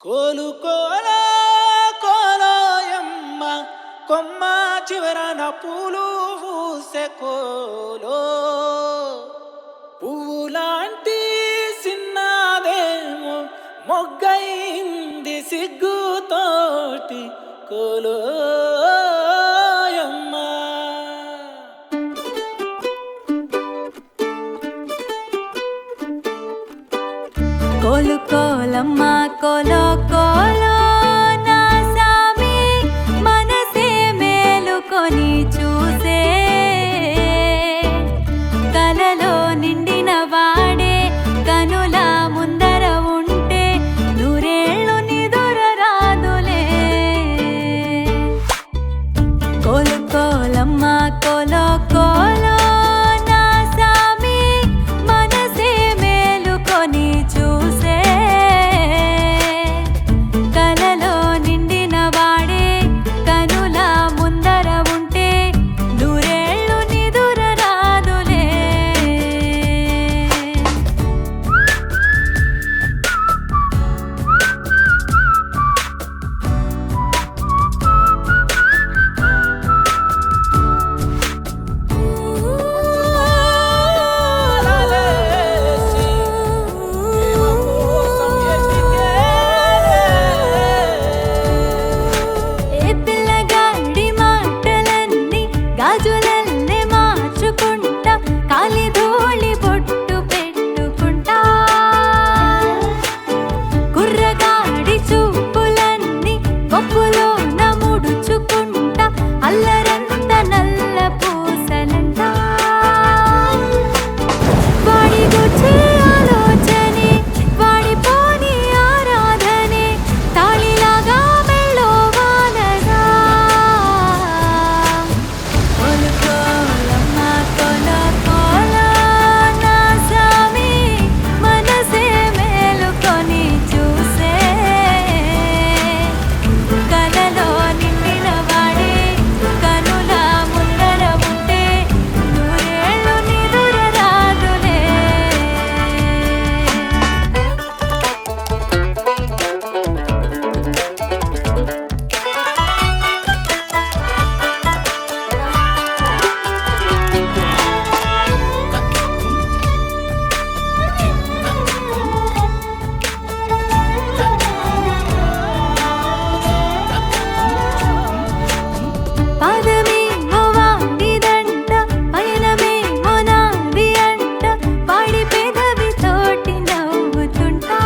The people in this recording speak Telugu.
కోలు కోలో కోలోయమ్మ కొమ్మ చివరన పూలు పూసే కోలో పువ్వులాంటి సిన్నదేమో మొగ్గైంది సిగ్గుతోటి కోలోయమ్మ. కోలు కోలమ్మ కోలో కోలో నా సామి మనసే మేలుకొని చూసే కలలో నిండిన వాడే కనుల ముందర ఉంటే నూరేళ్ళు నిదుర రాదులే. కోలు కోలమ్మ కోలో కోలో నా సామి మనసే మేలుకొని చూసే కలలో నిండిన వాడే కనుల ముందర ఉంటే నూరేళ్ళు నిదుర రాదులే. ఏ పిల్లగాడి మాటలన్నీ గాజులల్లే మార్చుకుంటా కాలి ధూళి బొట్టు పెట్టుకుంటా కుర్రగాడి చూపులన్నీ కొప్పులో నముడుచుకుంటా అల్లరంత నల్ల పూసలంటా వాడి గుచ్చే ఆలోచనే వాడిపోని ఆరాధనే తాళిలాగా మెళ్ళో వాలగా. కోలు కోలమ్మ కోలో కోలో నా సామి మనసే మేలుకొని చూసే కలలో నిండిన వాడే కనుల ముందర ఉంటే నూరేళ్ళు నిదుర రాదులే. పాదమేమో వాడిదంట పయనమేమో నాది అంట వాడి పెదవి తోటి నవ్వుతుంటా